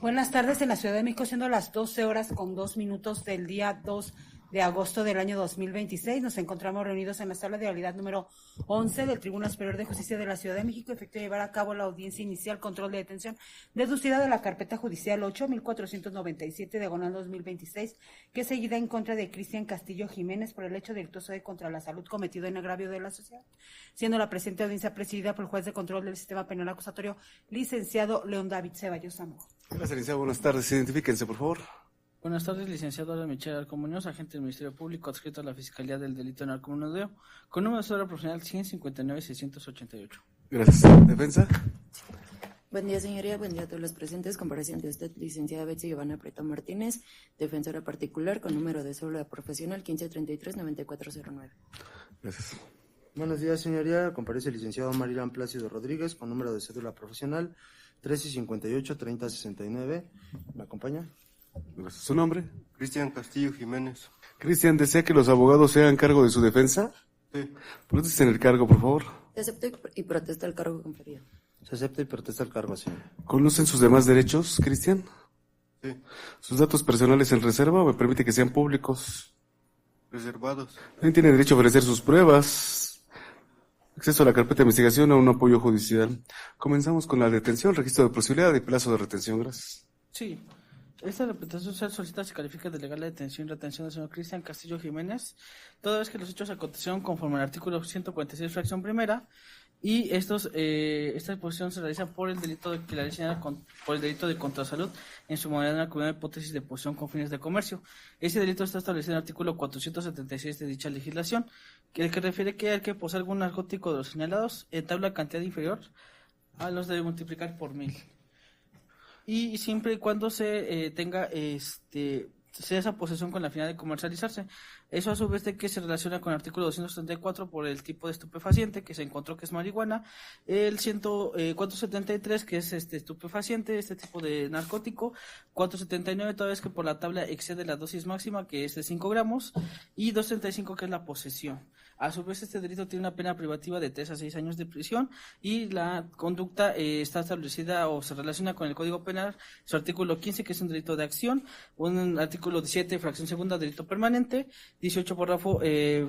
Buenas tardes en la Ciudad de México, siendo las 12:02 del día 2 de agosto del año 2026. Nos encontramos reunidos en la sala de realidad número 11 del Tribunal Superior de Justicia de la Ciudad de México, efecto de llevar a cabo la audiencia inicial, control de detención deducida de la carpeta judicial 8.497/2026, que es seguida en contra de Cristian Castillo Jiménez por el hecho delictuoso de contra la salud cometido en agravio de la sociedad, siendo la presente audiencia presidida por el juez de control del sistema penal acusatorio, licenciado León David Ceballos Zamora. Gracias, licenciado. Buenas tardes. Identifíquense, por favor. Buenas tardes, licenciado Alan Michel Arcomuñoz, agente del Ministerio Público adscrito a la Fiscalía del Delito de Narcomenudeo, con número de cédula profesional 159-688. Gracias. ¿Defensa? Buen día, señoría. Buen día a todos los presentes. Comparación de usted, licenciada Betsy Giovanna Prieto Martínez, defensora particular, con número de cédula profesional 1533-9409. Gracias. Buenos días, señoría. Comparece el licenciado Marilán Plácido Rodríguez, con número de cédula profesional 1358-3069. ¿Me acompaña? Gracias. ¿Su nombre? Cristian Castillo Jiménez. Cristian, ¿desea que los abogados se hagan cargo de su defensa? Sí. Protesten el cargo, por favor. Se acepta y protesta el cargo conferido. Se acepta y protesta el cargo, señor. ¿Conocen sus demás derechos, Cristian? Sí. ¿Sus datos personales en reserva o me permite que sean públicos? Reservados. También tiene derecho a ofrecer sus pruebas. Acceso a la carpeta de investigación o un apoyo judicial. Comenzamos con la detención, registro de posibilidad y plazo de retención. Gracias. Sí. Esta representación social solicita se califica de legal la detención y retención del señor Cristian Castillo Jiménez, toda vez que los hechos acontecieron conforme al artículo 146, fracción primera, y esta disposición se realiza por el delito de que la ley señala por el delito de contrasalud, en su modalidad de una hipótesis de posesión con fines de comercio. Ese delito está establecido en el artículo 476 de dicha legislación, el que refiere que el que posee algún narcótico de los señalados en tabla cantidad inferior a los debe multiplicar por 1000. Y siempre y cuando se tenga sea esa posesión con la finalidad de comercializarse. Eso a su vez de que se relaciona con el artículo 234 por el tipo de estupefaciente que se encontró que es marihuana, el 473 que es estupefaciente, este tipo de narcótico, 479 toda vez que por la tabla excede la dosis máxima que es de 5 gramos y 235 que es la posesión. A su vez este delito tiene una pena privativa de 3 a 6 años de prisión y la conducta está establecida o se relaciona con el Código Penal, su artículo 15 que es un delito de acción, un artículo 17 fracción segunda delito permanente, 18 párrafo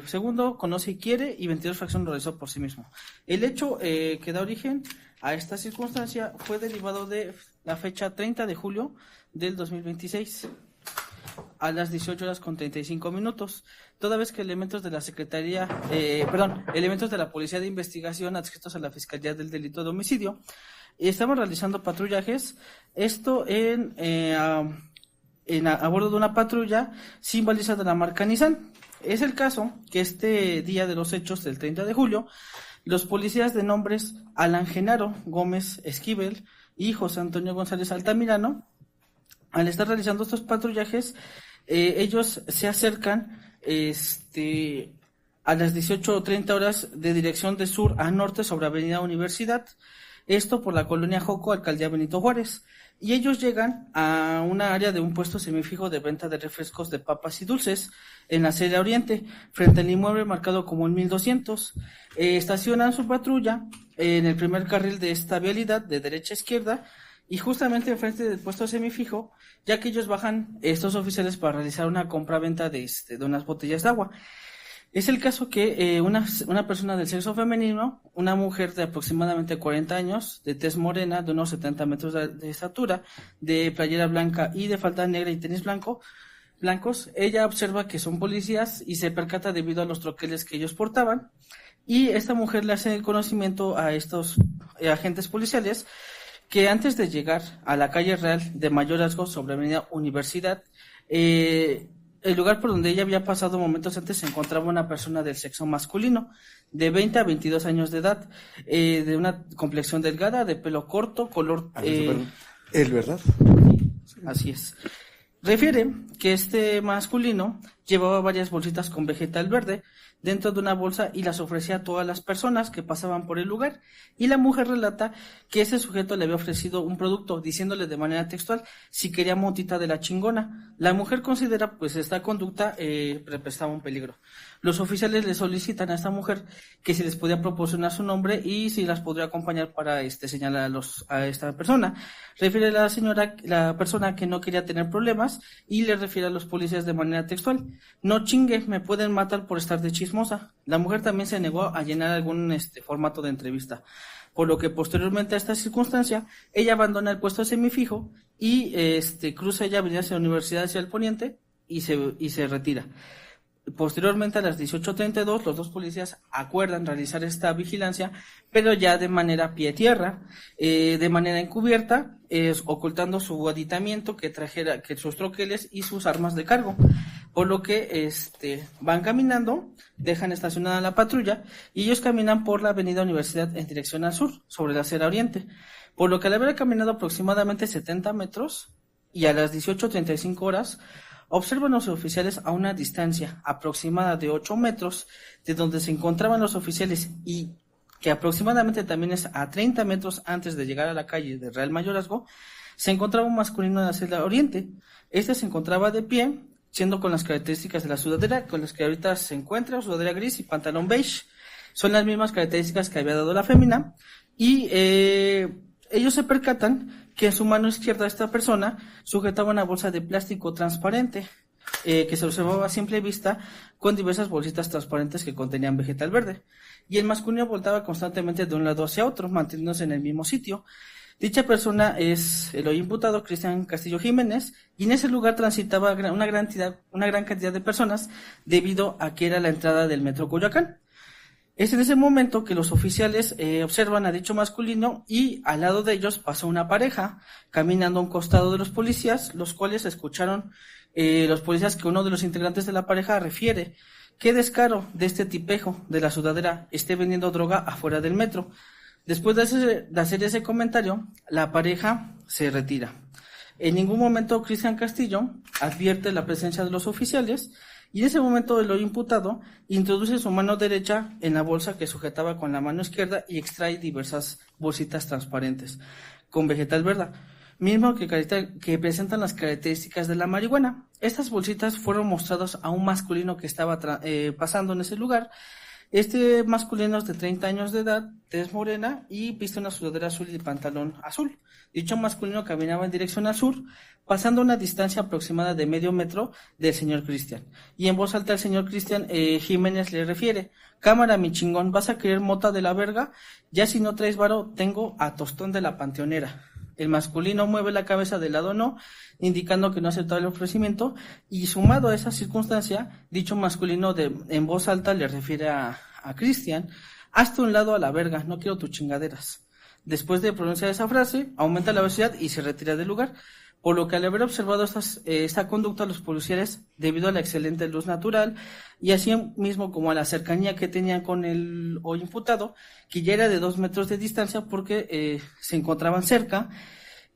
segundo conoce y quiere y 22 fracción lo realizó por sí mismo. El hecho que da origen a esta circunstancia fue derivado de la fecha 30 de julio del 2026 a las 18:35, toda vez que elementos de la elementos de la Policía de Investigación adscritos a la Fiscalía del Delito de Homicidio estaban realizando patrullajes, esto a bordo de una patrulla sin baliza de la marca Nissan. Es el caso que este día de los hechos del 30 de julio, los policías de nombres Alan Genaro Gómez Esquivel y José Antonio González Altamirano, al estar realizando estos patrullajes, ellos se acercan a las 18:30 de dirección de sur a norte sobre Avenida Universidad, esto por la colonia Joco, Alcaldía Benito Juárez, y ellos llegan a una área de un puesto semifijo de venta de refrescos de papas y dulces en la Sede Oriente, frente al inmueble marcado como el 1200. Estacionan su patrulla en el primer carril de esta vialidad de derecha a izquierda y justamente enfrente del puesto semifijo, ya que ellos bajan estos oficiales para realizar una compra-venta de unas botellas de agua. Es el caso que una persona del sexo femenino, una mujer de aproximadamente 40 años, de tez morena, de unos 70 metros de estatura, de playera blanca y de falda negra y tenis blancos, ella observa que son policías y se percata debido a los troqueles que ellos portaban, y esta mujer le hace el conocimiento a estos agentes policiales que antes de llegar a la calle Real de Mayorazgo sobre Avenida Universidad, el lugar por donde ella había pasado momentos antes se encontraba una persona del sexo masculino, de 20 a 22 años de edad, de una complexión delgada, de pelo corto, color... ¿El verdad? Así es. Refiere que este masculino llevaba varias bolsitas con vegetal verde dentro de una bolsa y las ofrecía a todas las personas que pasaban por el lugar. Y la mujer relata que ese sujeto le había ofrecido un producto, diciéndole de manera textual si quería motita de la chingona. La mujer considera pues esta conducta representaba un peligro. Los oficiales le solicitan a esta mujer que si les podía proporcionar su nombre y si las podría acompañar para señalar a esta persona. Refiere la persona que no quería tener problemas y le refiere a los policías de manera textual: no chingue, me pueden matar por estar de chismosa. La mujer también se negó a llenar algún formato de entrevista, por lo que posteriormente a esta circunstancia ella abandona el puesto semifijo y cruza ella avenida hacia la Universidad hacia el Poniente y se retira. Posteriormente, a las 18:32, los dos policías acuerdan realizar esta vigilancia, pero ya de manera pie tierra, de manera encubierta, ocultando su aditamiento que sus troqueles y sus armas de cargo. Por lo que van caminando, dejan estacionada la patrulla y ellos caminan por la avenida Universidad en dirección al sur, sobre la acera oriente. Por lo que al haber caminado aproximadamente 70 metros y a las 18:35 observan los oficiales a una distancia aproximada de 8 metros de donde se encontraban los oficiales y que aproximadamente también es a 30 metros antes de llegar a la calle de Real Mayorazgo, se encontraba un masculino en la acera oriente. Se encontraba de pie, siendo con las características de la sudadera con las que ahorita se encuentra, sudadera gris y pantalón beige. Son las mismas características que había dado la fémina y ellos se percatan que en su mano izquierda esta persona sujetaba una bolsa de plástico transparente que se observaba a simple vista con diversas bolsitas transparentes que contenían vegetal verde. Y el masculino voltaba constantemente de un lado hacia otro, manteniéndose en el mismo sitio. Dicha persona es el hoy imputado Cristian Castillo Jiménez, y en ese lugar transitaba una gran cantidad de personas debido a que era la entrada del metro Coyoacán. Es en ese momento que los oficiales observan a dicho masculino y al lado de ellos pasó una pareja caminando a un costado de los policías, los cuales escucharon los policías que uno de los integrantes de la pareja refiere: qué descaro de este tipejo de la sudadera esté vendiendo droga afuera del metro. Después de hacer ese comentario, la pareja se retira. En ningún momento Cristian Castillo advierte la presencia de los oficiales. Y en ese momento el hoy imputado introduce su mano derecha en la bolsa que sujetaba con la mano izquierda y extrae diversas bolsitas transparentes con vegetal verde, mismo que presentan las características de la marihuana. Estas bolsitas fueron mostradas a un masculino que estaba pasando en ese lugar. Este masculino es de 30 años de edad, tez morena y viste una sudadera azul y pantalón azul. Dicho masculino caminaba en dirección al sur, pasando una distancia aproximada de medio metro del señor Cristian. Y en voz alta el señor Cristian Jiménez le refiere: cámara mi chingón, ¿vas a querer mota de la verga? Ya si no traes varo, tengo a tostón de la panteonera. El masculino mueve la cabeza de lado no, indicando que no aceptaba el ofrecimiento, y sumado a esa circunstancia, dicho masculino en voz alta le refiere a Cristian: hazte un lado a la verga, no quiero tus chingaderas. Después de pronunciar esa frase, aumenta la velocidad y se retira del lugar, por lo que al haber observado esta conducta, los policiales, debido a la excelente luz natural y así mismo como a la cercanía que tenían con el hoy imputado, que ya era de 2 metros de distancia porque se encontraban cerca,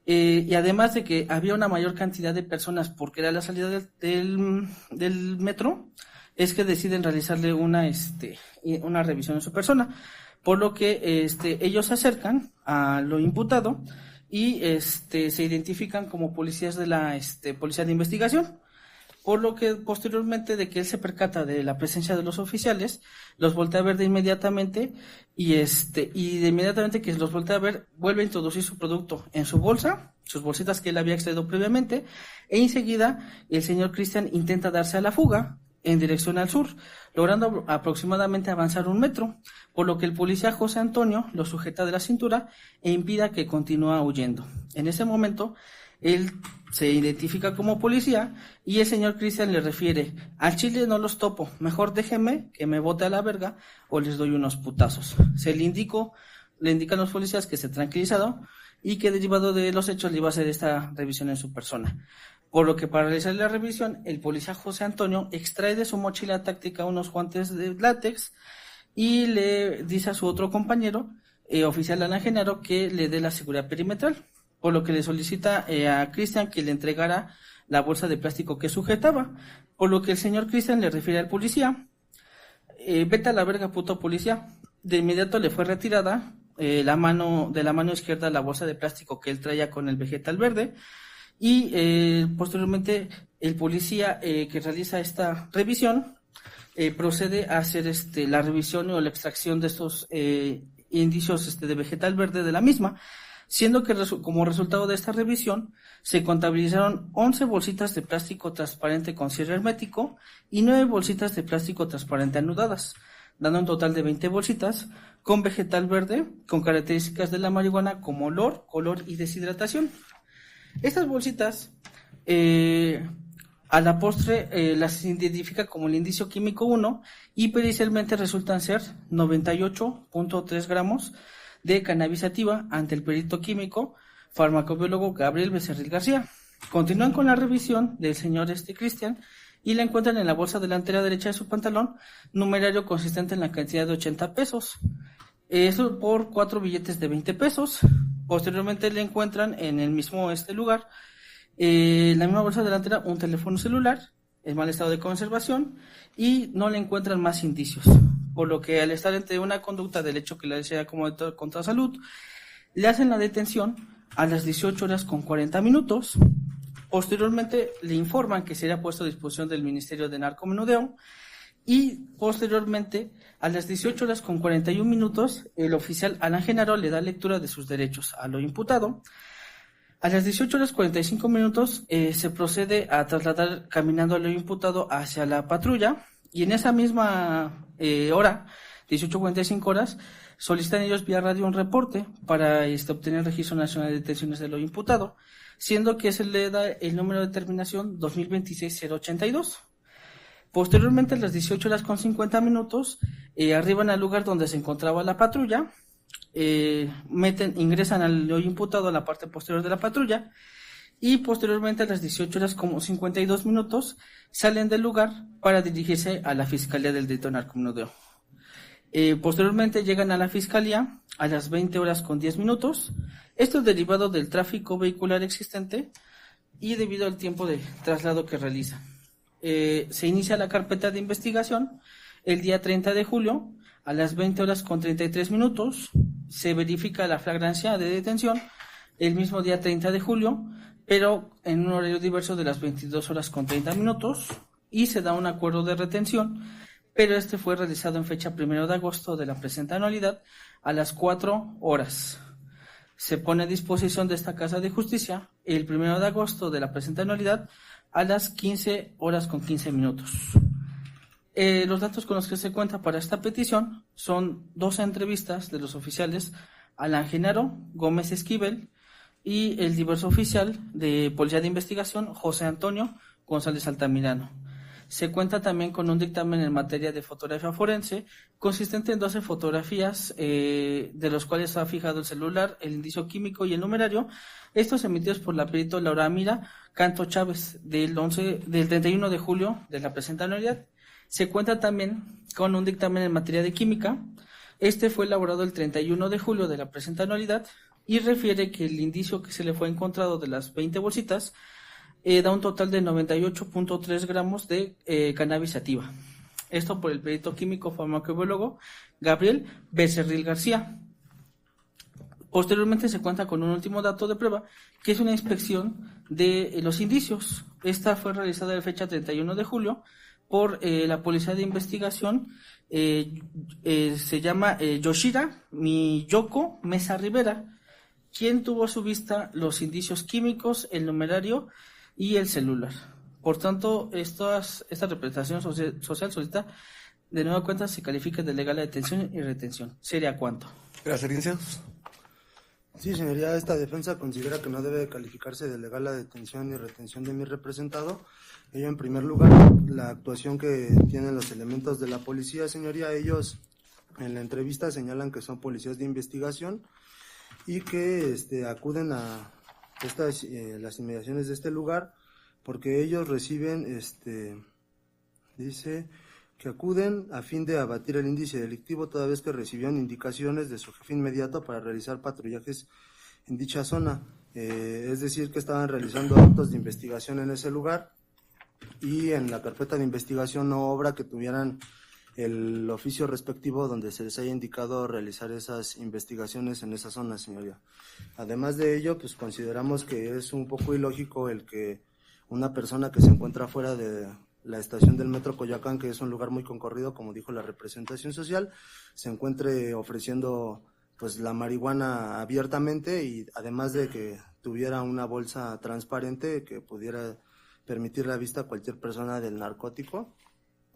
y además de que había una mayor cantidad de personas porque era la salida del metro, es que deciden realizarle una revisión de su persona, por lo que ellos se acercan a lo imputado y se identifican como policías de la policía de investigación, por lo que posteriormente de que él se percata de la presencia de los oficiales, los voltea a ver de inmediatamente y de inmediatamente que los voltea a ver, vuelve a introducir su producto en su bolsa, sus bolsitas que él había extraído previamente, e enseguida el señor Cristian intenta darse a la fuga en dirección al sur, logrando aproximadamente avanzar 1 metro, por lo que el policía José Antonio lo sujeta de la cintura e impide que continúe huyendo. En ese momento, él se identifica como policía y el señor Cristian le refiere: al chile no los topo, mejor déjeme que me bote a la verga o les doy unos putazos. Le indican los policías que esté tranquilizado y que derivado de los hechos le iba a hacer esta revisión en su persona. Por lo que para realizar la revisión, el policía José Antonio extrae de su mochila táctica unos guantes de látex y le dice a su otro compañero, oficial Alan Genaro, que le dé la seguridad perimetral, por lo que le solicita a Cristian que le entregara la bolsa de plástico que sujetaba, por lo que el señor Cristian le refiere al policía: vete a la verga, puto policía. De inmediato le fue retirada de la mano izquierda la bolsa de plástico que él traía con el vegetal verde, y posteriormente el policía que realiza esta revisión procede a hacer la revisión o la extracción de estos indicios de vegetal verde de la misma, siendo que como resultado de esta revisión se contabilizaron 11 bolsitas de plástico transparente con cierre hermético y 9 bolsitas de plástico transparente anudadas, dando un total de 20 bolsitas con vegetal verde con características de la marihuana como olor, color y deshidratación. Estas bolsitas a la postre las identifica como el indicio químico 1 y pericialmente resultan ser 98.3 gramos de cannabis sativa ante el perito químico farmacobiólogo Gabriel Becerril García. Continúan con la revisión del señor Cristian y la encuentran en la bolsa delantera derecha de su pantalón numerario consistente en la cantidad de 80 pesos. Eso por 4 billetes de 20 pesos. Posteriormente le encuentran en el mismo lugar la misma bolsa delantera un teléfono celular en mal estado de conservación y no le encuentran más indicios, por lo que al estar entre una conducta del hecho que le desea como delito contra salud, le hacen la detención a las 18:40. Posteriormente le informan que será puesto a disposición del Ministerio de Narcomenudeo y posteriormente a las 18:41 el oficial Alan Genaro le da lectura de sus derechos a lo imputado. A las 18:45 se procede a trasladar caminando a lo imputado hacia la patrulla y en esa misma hora, 18:45, solicitan ellos vía radio un reporte para obtener el Registro Nacional de Detenciones de lo imputado, siendo que se le da el número de terminación 2026-082. Posteriormente, a las 18:50, arriban al lugar donde se encontraba la patrulla, ingresan al hoy imputado a la parte posterior de la patrulla y posteriormente a las 18:52 salen del lugar para dirigirse a la Fiscalía del Delito de Narcomenudeo. Posteriormente llegan a la Fiscalía a las 20:10. Esto es derivado del tráfico vehicular existente y debido al tiempo de traslado que realiza. Se inicia la carpeta de investigación el día 30 de julio a las 20:33. Se verifica la flagrancia de detención el mismo día 30 de julio, pero en un horario diverso de las 22:30 y se da un acuerdo de retención, pero fue realizado en fecha 1 de agosto de la presente anualidad a las 4 horas. Se pone a disposición de esta Casa de Justicia el 1 de agosto de la presente anualidad a las 15:15. Los datos con los que se cuenta para esta petición son 12 entrevistas de los oficiales Alan Genaro, Gómez Esquivel y el diverso oficial de Policía de Investigación José Antonio González Altamirano. Se cuenta también con un dictamen en materia de fotografía forense consistente en 12 fotografías, de los cuales ha fijado el celular, el indicio químico y el numerario, estos emitidos por la perito Laura Mira Canto Chávez del 31 de julio de la presente anualidad. Se cuenta también con un dictamen en materia de química. Fue elaborado el 31 de julio de la presente anualidad y refiere que el indicio que se le fue encontrado de las 20 bolsitas da un total de 98.3 gramos de cannabis sativa. Esto por el perito químico farmacobiólogo Gabriel Becerril García. Posteriormente se cuenta con un último dato de prueba, que es una inspección de los indicios. Esta fue realizada en fecha 31 de julio por la Policía de Investigación, se llama Yoshira Miyoko Mesa Rivera, quien tuvo a su vista los indicios químicos, el numerario y el celular. Por tanto, esta representación social solicita de nueva cuenta se califica de legal la detención y retención. ¿Sería cuánto? Gracias, licenciados. Sí, señoría, esta defensa considera que no debe calificarse de legal la detención y retención de mi representado. Ello, en primer lugar, la actuación que tienen los elementos de la policía, señoría. Ellos en la entrevista señalan que son policías de investigación y que acuden a las inmediaciones de este lugar porque ellos reciben, dice que acuden a fin de abatir el índice delictivo toda vez que recibieron indicaciones de su jefe inmediato para realizar patrullajes en dicha zona. Es decir, que estaban realizando actos de investigación en ese lugar y en la carpeta de investigación no obra que tuvieran el oficio respectivo donde se les haya indicado realizar esas investigaciones en esa zona, señoría. Además de ello, pues consideramos que es un poco ilógico el que una persona que se encuentra fuera de la estación del Metro Coyoacán, que es un lugar muy concurrido, como dijo la representación social, se encuentre ofreciendo pues la marihuana abiertamente y además de que tuviera una bolsa transparente que pudiera permitir la vista a cualquier persona del narcótico.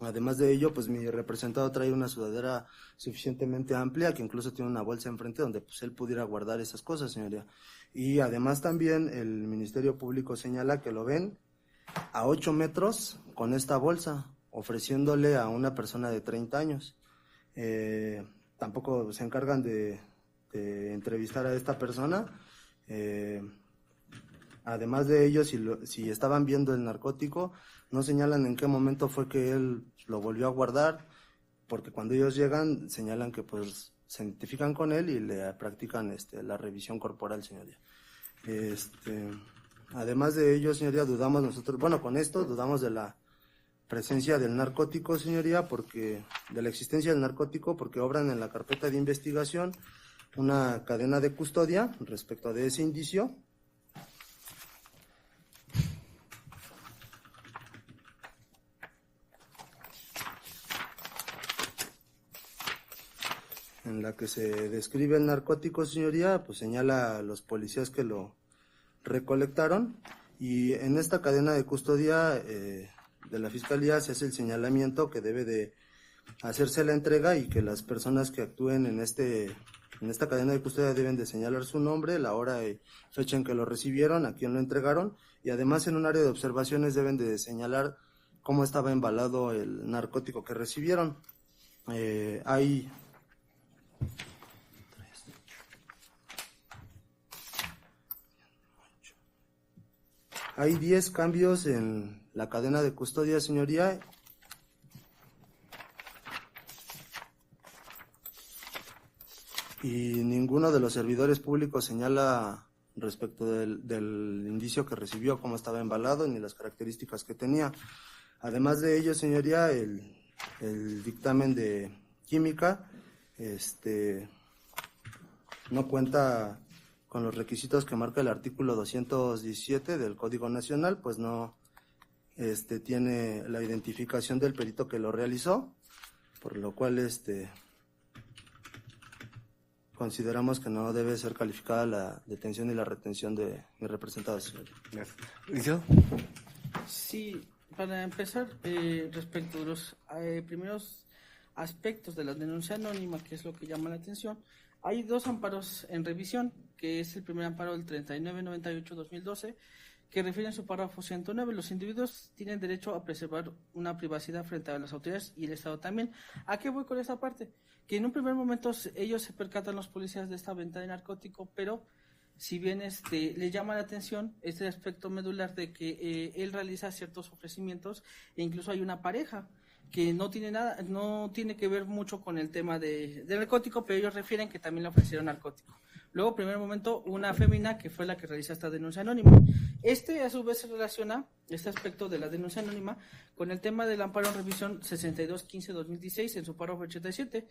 Además de ello, pues mi representado trae una sudadera suficientemente amplia que incluso tiene una bolsa enfrente donde pues él pudiera guardar esas cosas, señoría. Y además también el Ministerio Público señala que lo ven a 8 metros con esta bolsa, ofreciéndole a una persona de 30 años. Tampoco se encargan de entrevistar a esta persona. Además de ello, si estaban viendo el narcótico, no señalan en qué momento fue que él lo volvió a guardar, porque cuando ellos llegan señalan que pues se identifican con él y le practican la revisión corporal, señoría. Además de ello, señoría, dudamos nosotros, bueno, con esto dudamos de la presencia del narcótico, señoría, porque de la existencia del narcótico, porque obran en la carpeta de investigación una cadena de custodia respecto de ese indicio. En la que se describe el narcótico, señoría, pues señala a los policías que lo recolectaron y en esta cadena de custodia de la Fiscalía se hace el señalamiento que debe de hacerse la entrega y que las personas que actúen en esta cadena de custodia deben de señalar su nombre, la hora y fecha en que lo recibieron, a quién lo entregaron y además en un área de observaciones deben de señalar cómo estaba embalado el narcótico que recibieron. Hay 10 cambios en la cadena de custodia, señoría. Y ninguno de los servidores públicos señala respecto del indicio que recibió, cómo estaba embalado, ni las características que tenía. Además de ello, señoría, el dictamen de química no cuenta con los requisitos que marca el artículo 217 del Código Nacional, pues no tiene la identificación del perito que lo realizó, por lo cual consideramos que no debe ser calificada la detención y la retención de mi representado, señor. Gracias. ¿Licenciado? Sí, para empezar, respecto de los primeros aspectos de la denuncia anónima, que es lo que llama la atención, hay 2 amparos en revisión, que es el primer amparo del 3998-2012, que refiere en su párrafo 109, los individuos tienen derecho a preservar una privacidad frente a las autoridades y el Estado también. ¿A qué voy con esta parte? Que en un primer momento ellos se percatan, los policías, de esta venta de narcótico, pero si bien le llama la atención este aspecto medular de que él realiza ciertos ofrecimientos e incluso hay una pareja que no tiene que ver mucho con el tema de narcótico, pero ellos refieren que también le ofrecieron narcótico. Luego, primer momento, una fémina que fue la que realiza esta denuncia anónima. A su vez, se relaciona este aspecto de la denuncia anónima con el tema del amparo en revisión 6215-2016 en su párrafo 87,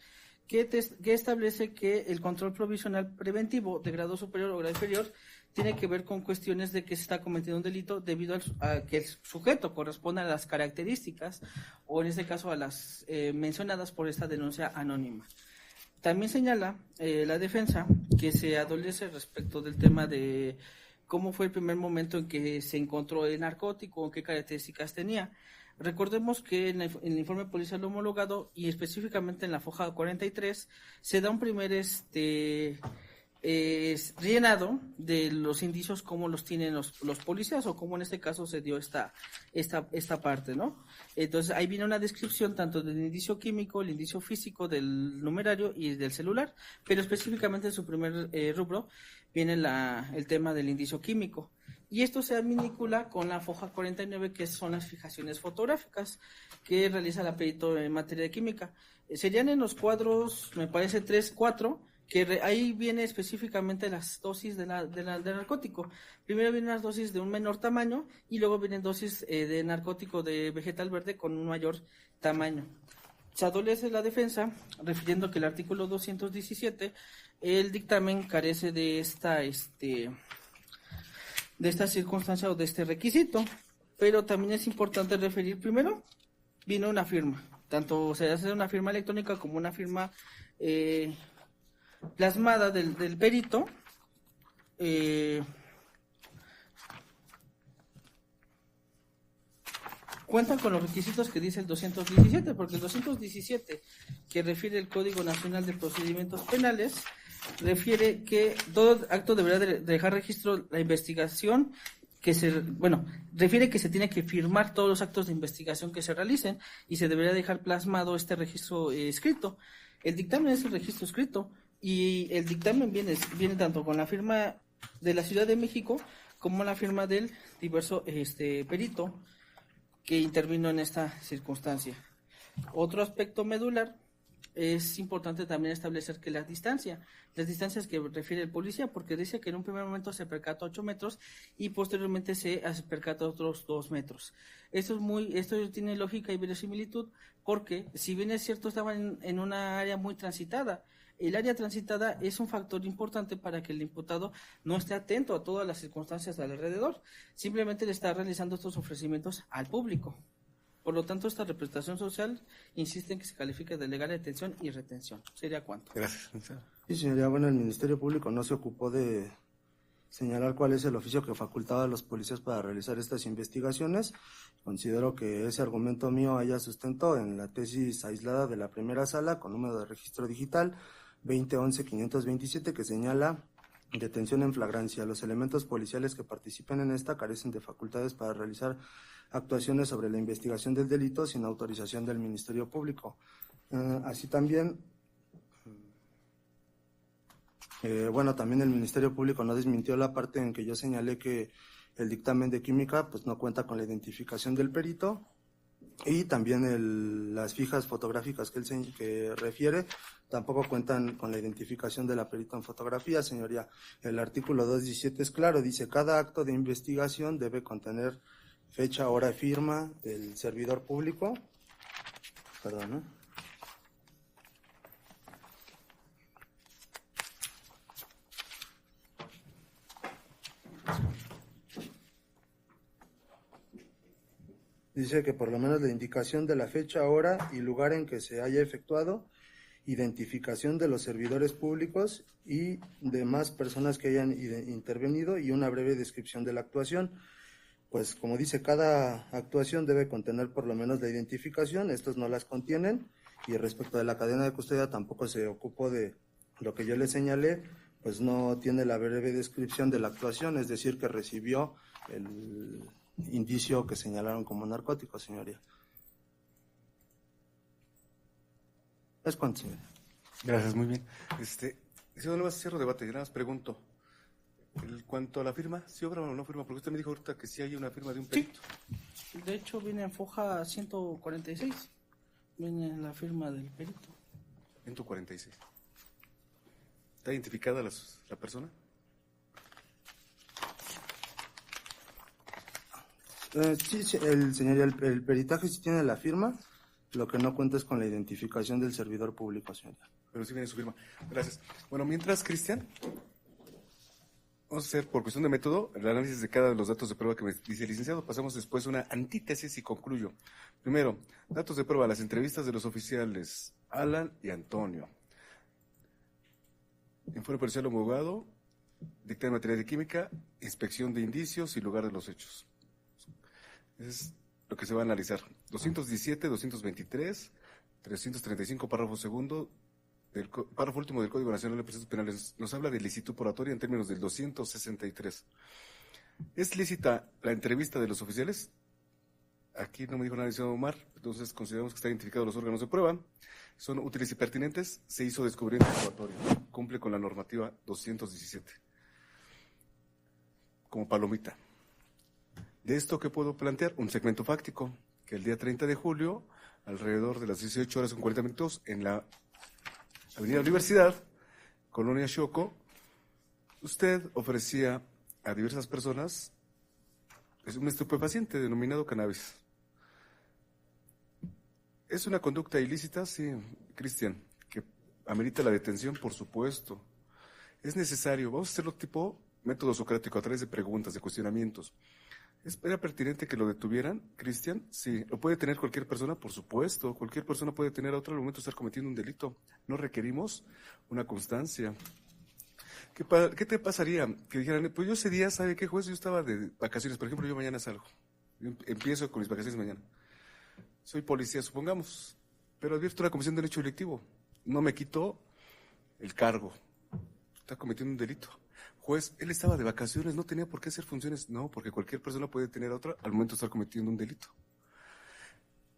que establece que el control provisional preventivo de grado superior o grado inferior tiene que ver con cuestiones de que se está cometiendo un delito debido a que el sujeto corresponde a las características o en este caso a las mencionadas por esta denuncia anónima. También señala la defensa que se adolece respecto del tema de cómo fue el primer momento en que se encontró el narcótico, qué características tenía. Recordemos que en el informe policial homologado y específicamente en la foja 43 se da un primer llenado de los indicios como los tienen los policías o como en este caso se dio esta parte, ¿no? Entonces ahí viene una descripción tanto del indicio químico, el indicio físico del numerario y del celular, pero específicamente en su primer rubro viene el tema del indicio químico. Y esto se vincula con la foja 49, que son las fijaciones fotográficas que realiza la perito en materia de química. Serían en los cuadros, me parece 3, 4, ahí viene específicamente las dosis del narcótico. Primero vienen las dosis de un menor tamaño y luego vienen dosis de narcótico de vegetal verde con un mayor tamaño. Se adolece la defensa refiriendo que el artículo 217, el dictamen carece de esta circunstancia o de este requisito, pero también es importante referir, primero, viene una firma, tanto se hace una firma electrónica como una firma plasmada del perito, cuentan con los requisitos que dice el 217, porque el 217, que refiere el Código Nacional de Procedimientos Penales, refiere que todo acto deberá dejar registro la investigación refiere que se tiene que firmar todos los actos de investigación que se realicen y se debería dejar plasmado este registro escrito. El dictamen es el registro escrito y el dictamen viene tanto con la firma de la Ciudad de México como la firma del diverso perito que intervino en esta circunstancia. Otro aspecto medular, es importante también establecer que las distancias que refiere el policía, porque dice que en un primer momento se percata 8 metros y posteriormente se percata otros 2 metros. Esto tiene lógica y verosimilitud, porque si bien es cierto estaban en una área muy transitada, el área transitada es un factor importante para que el imputado no esté atento a todas las circunstancias de alrededor, simplemente le está realizando estos ofrecimientos al público. Por lo tanto, esta representación social insiste en que se califique de legal detención y retención. ¿Sería cuánto? Gracias. Sí, señoría, bueno, el Ministerio Público no se ocupó de señalar cuál es el oficio que facultaba a los policías para realizar estas investigaciones. Considero que ese argumento mío haya sustento en la tesis aislada de la primera sala con número de registro digital 2011-527, que señala detención en flagrancia. Los elementos policiales que participen en esta carecen de facultades para realizar actuaciones sobre la investigación del delito sin autorización del Ministerio Público. Así también, también el Ministerio Público no desmintió la parte en que yo señalé que el dictamen de química pues no cuenta con la identificación del perito, y también las fijas fotográficas que refiere tampoco cuentan con la identificación de la perita en fotografía, señoría. El artículo 217 es claro, dice: cada acto de investigación debe contener fecha, hora y firma del servidor público. Perdón, ¿no? Dice que por lo menos la indicación de la fecha, hora y lugar en que se haya efectuado, identificación de los servidores públicos y demás personas que hayan intervenido y una breve descripción de la actuación. Pues como dice, cada actuación debe contener por lo menos la identificación, estos no las contienen, y respecto de la cadena de custodia tampoco se ocupó de lo que yo le señalé, pues no tiene la breve descripción de la actuación, es decir, que recibió el indicio que señalaron como narcótico, señoría. ¿Es cuánto, señoría? Gracias, muy bien. Si no le vas a cierro debate, nada más pregunto. En cuanto a la firma, ¿sí obra o no firma? Porque usted me dijo ahorita que sí hay una firma de un perito. Sí. De hecho, viene en foja 146. Viene la firma del perito. 146. ¿Está identificada la persona? Sí, señoría, el peritaje sí tiene la firma, lo que no cuenta es con la identificación del servidor público, señoría. Pero sí viene su firma. Gracias. Bueno, mientras, Cristian, vamos a hacer, por cuestión de método, el análisis de cada de los datos de prueba que me dice el licenciado. Pasamos después a una antítesis y concluyo. Primero, datos de prueba, las entrevistas de los oficiales Alan y Antonio. Informe parcial homologado, dictamen de materia de química, inspección de indicios y lugar de los hechos. Es lo que se va a analizar. 217, 223, 335, párrafo segundo, párrafo último del Código Nacional de Procesos Penales, nos habla de licitud oratoria en términos del 263. ¿Es lícita la entrevista de los oficiales? Aquí no me dijo nada el licenciado Omar, entonces consideramos que están identificados los órganos de prueba. Son útiles y pertinentes, se hizo descubrimiento probatorio, cumple con la normativa 217. Como palomita. De esto, ¿qué puedo plantear? Un segmento fáctico, que el día 30 de julio, alrededor de las 18 horas con 40 minutos, en la Avenida Universidad, Colonia Xoco, usted ofrecía a diversas personas un estupefaciente denominado cannabis. ¿Es una conducta ilícita? Sí, Cristian, que amerita la detención, por supuesto. Es necesario, vamos a hacerlo tipo método socrático, a través de preguntas, de cuestionamientos. ¿Era pertinente que lo detuvieran, Cristian? Sí. ¿Lo puede tener cualquier persona? Por supuesto. Cualquier persona puede tener a otro al momento de estar cometiendo un delito. No requerimos una constancia. ¿Qué te pasaría? Que dijeran, pues yo ese día, ¿sabe qué, juez? Yo estaba de vacaciones. Por ejemplo, yo mañana salgo. Yo empiezo con mis vacaciones mañana. Soy policía, supongamos, pero advierto la comisión de un hecho delictivo. No me quitó el cargo. Está cometiendo un delito. Juez, él estaba de vacaciones, no tenía por qué hacer funciones. No, porque cualquier persona puede tener otra al momento de estar cometiendo un delito.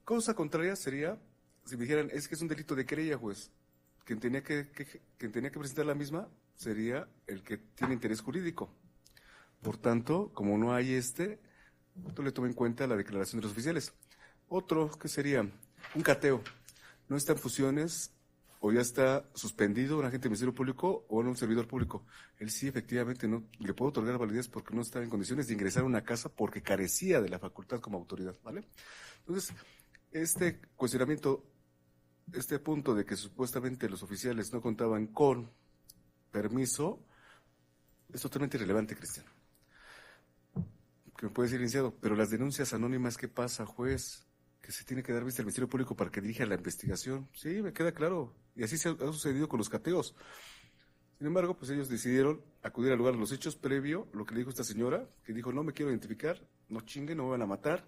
Cosa contraria sería, si me dijeran, es que es un delito de querella, juez. Quien tenía que presentar la misma sería el que tiene interés jurídico. Por tanto, como no hay tú le toma en cuenta la declaración de los oficiales. Otro, ¿qué sería? Un cateo. No está en funciones o ya está suspendido un agente del Ministerio Público o un servidor público. Él sí, efectivamente, no le puedo otorgar validez porque no estaba en condiciones de ingresar a una casa porque carecía de la facultad como autoridad, ¿vale? Entonces, este cuestionamiento, este punto de que supuestamente los oficiales no contaban con permiso, es totalmente irrelevante, Cristian. Que me puede decir, licenciado, pero las denuncias anónimas, ¿qué pasa, juez? Que se tiene que dar vista al Ministerio Público para que dirija la investigación. Sí, me queda claro. Y así ha sucedido con los cateos. Sin embargo, pues ellos decidieron acudir al lugar de los hechos previo, lo que le dijo esta señora, que dijo, no me quiero identificar, no chinguen, no me van a matar.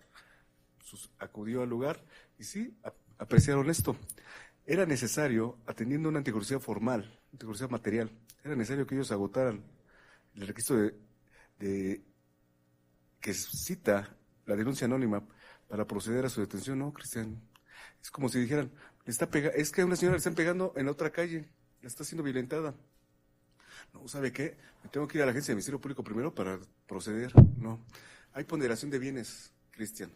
Acudió al lugar y sí, apreciaron esto. Era necesario, atendiendo una anticuriosidad formal, anticuriosidad material, era necesario que ellos agotaran el requisito de que cita la denuncia anónima para proceder a su detención. No, Cristian, es como si dijeran, es que a una señora le están pegando en la otra calle, la está siendo violentada. No, ¿sabe qué? Me tengo que ir a la agencia del Ministerio Público primero para proceder. No, hay ponderación de bienes, Cristian.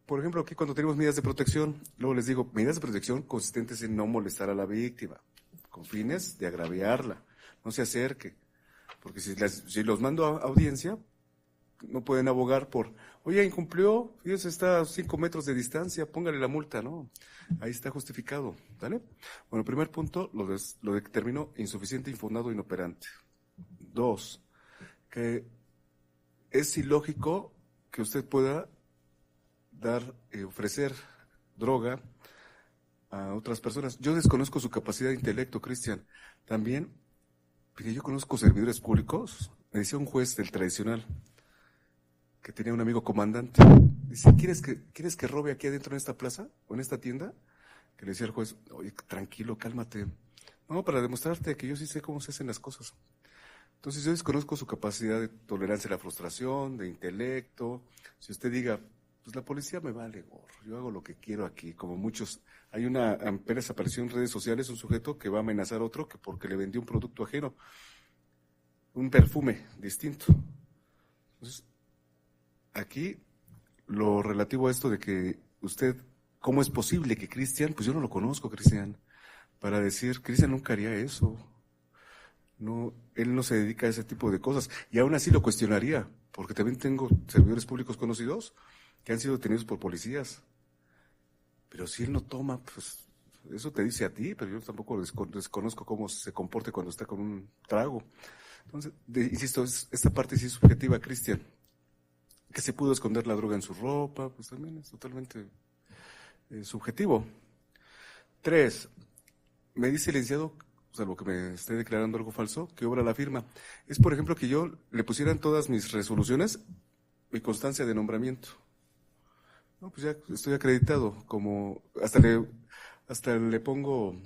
Por ejemplo, aquí cuando tenemos medidas de protección, luego les digo, medidas de protección consistentes en no molestar a la víctima, con fines de agraviarla, no se acerque, porque si los mando a audiencia, no pueden abogar por, oye, incumplió, fíjese, está a 5 metros de distancia, póngale la multa, ¿no? Ahí está justificado, ¿vale? Bueno, primer punto, lo determinó insuficiente, infundado, inoperante. 2, que es ilógico que usted pueda ofrecer droga a otras personas. Yo desconozco su capacidad de intelecto, Cristian. También, porque yo conozco servidores públicos, me decía un juez del tradicional, que tenía un amigo comandante, dice, ¿quieres que robe aquí adentro en esta plaza o en esta tienda? Que le decía al juez, oye, tranquilo, cálmate. No, para demostrarte que yo sí sé cómo se hacen las cosas. Entonces yo desconozco su capacidad de tolerancia a la frustración, de intelecto. Si usted diga, pues la policía me vale gorro, yo hago lo que quiero aquí, como muchos, apenas apareció en redes sociales un sujeto que va a amenazar a otro que porque le vendió un producto ajeno, un perfume distinto. Entonces, aquí, lo relativo a esto de que usted, ¿cómo es posible que Cristian, pues yo no lo conozco, Cristian, para decir, Cristian nunca haría eso, no, él no se dedica a ese tipo de cosas, y aún así lo cuestionaría, porque también tengo servidores públicos conocidos que han sido detenidos por policías, pero si él no toma, pues eso te dice a ti, pero yo tampoco desconozco cómo se comporte cuando está con un trago. Entonces, insisto, esta parte sí es subjetiva, Cristian. Que se pudo esconder la droga en su ropa, pues también es totalmente subjetivo. 3, me dice el licenciado, salvo que me esté declarando algo falso, que obra la firma. Es, por ejemplo, que yo le pusiera en todas mis resoluciones mi constancia de nombramiento. No, pues ya estoy acreditado, como hasta le pongo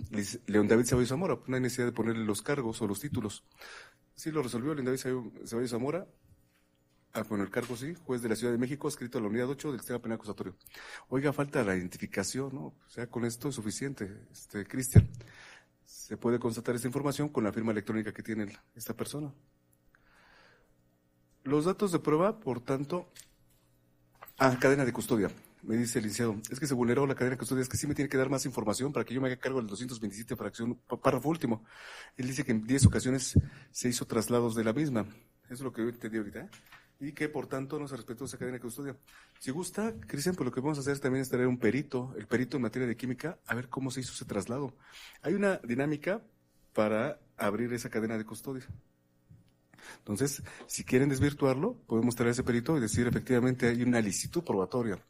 León David Ceballos Zamora, no hay necesidad de ponerle los cargos o los títulos. Sí lo resolvió León David Ceballos Zamora. Bueno, el cargo sí, juez de la Ciudad de México, adscrito a la unidad 8 del sistema penal acusatorio. Oiga, falta la identificación, ¿no? O sea, con esto es suficiente, Cristian. Se puede constatar esta información con la firma electrónica que tiene esta persona. Los datos de prueba, por tanto, cadena de custodia. Me dice el licenciado, es que se vulneró la cadena de custodia, es que sí me tiene que dar más información para que yo me haga cargo del 227 fracción, párrafo último. Él dice que en 10 ocasiones se hizo traslados de la misma. Eso es lo que yo entendí ahorita, ¿eh? Y que por tanto no se respetó esa cadena de custodia. Si gusta, Cristian, pues lo que vamos a hacer también es traer un perito, el perito en materia de química, a ver cómo se hizo ese traslado. Hay una dinámica para abrir esa cadena de custodia. Entonces, si quieren desvirtuarlo, podemos traer ese perito y decir efectivamente hay una licitud probatoria.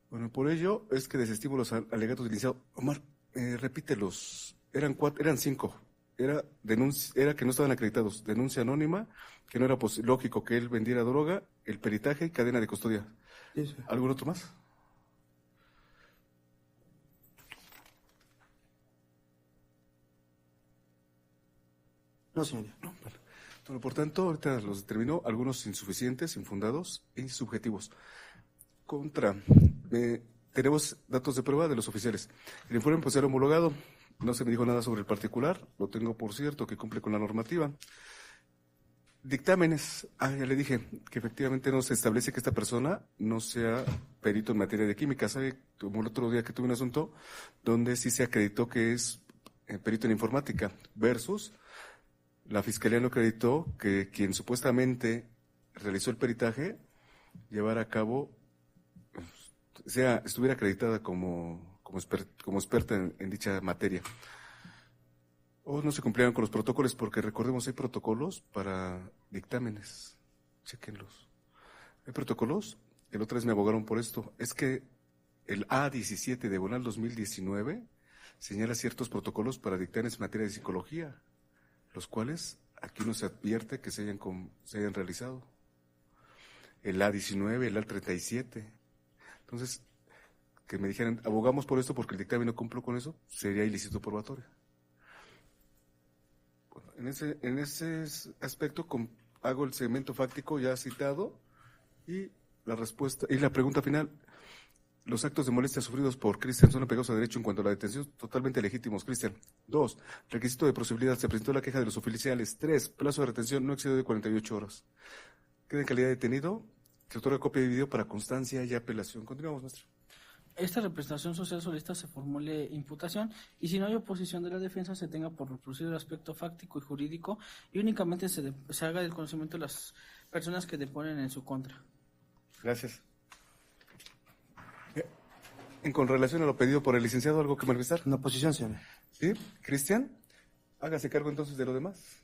Bueno, por ello es que desestimo los alegatos del licenciado. Omar, repítelos. Eran 5. Era que no estaban acreditados. Denuncia anónima, que no era lógico que él vendiera droga, el peritaje y cadena de custodia. Sí. ¿Algún otro más? No, señoría. No, bueno, por tanto, ahorita los determinó, algunos insuficientes, infundados y subjetivos. Tenemos datos de prueba de los oficiales. El informe puede ser homologado. No se me dijo nada sobre el particular. Lo tengo, por cierto, que cumple con la normativa. Dictámenes. Ya le dije que efectivamente no se establece que esta persona no sea perito en materia de química. ¿Sabe? Como el otro día que tuve un asunto donde sí se acreditó que es perito en informática versus la fiscalía no acreditó que quien supuestamente realizó el peritaje llevara a cabo, estuviera acreditada como experta en dicha materia. O no se cumplieron con los protocolos, porque recordemos, hay protocolos para dictámenes. Chéquenlos. Hay protocolos, el otra vez me abogaron por esto. Es que el A17 de Bonal 2019 señala ciertos protocolos para dictámenes en materia de psicología, los cuales aquí no se advierte que se hayan realizado. El A19, el A37. Entonces, que me dijeran, abogamos por esto porque el dictamen no cumplió con eso, sería ilícito probatorio. Bueno, en ese aspecto hago el segmento fáctico ya citado y la respuesta y la pregunta final. Los actos de molestia sufridos por Cristian son apegados a derecho en cuanto a la detención, totalmente legítimos, Cristian. 2. Requisito de posibilidad, se presentó la queja de los oficiales. 3. Plazo de retención no excedido de 48 horas. Queda en calidad de detenido, se otorga copia de video para constancia y apelación. Continuamos, maestro. Esta representación social solista se formule imputación y si no hay oposición de la defensa se tenga por reproducir el aspecto fáctico y jurídico y únicamente se haga del conocimiento de las personas que deponen en su contra. Gracias. Con relación a lo pedido por el licenciado, ¿algo que manifestar? En oposición, señor. ¿Sí? Cristian, hágase cargo entonces de lo demás.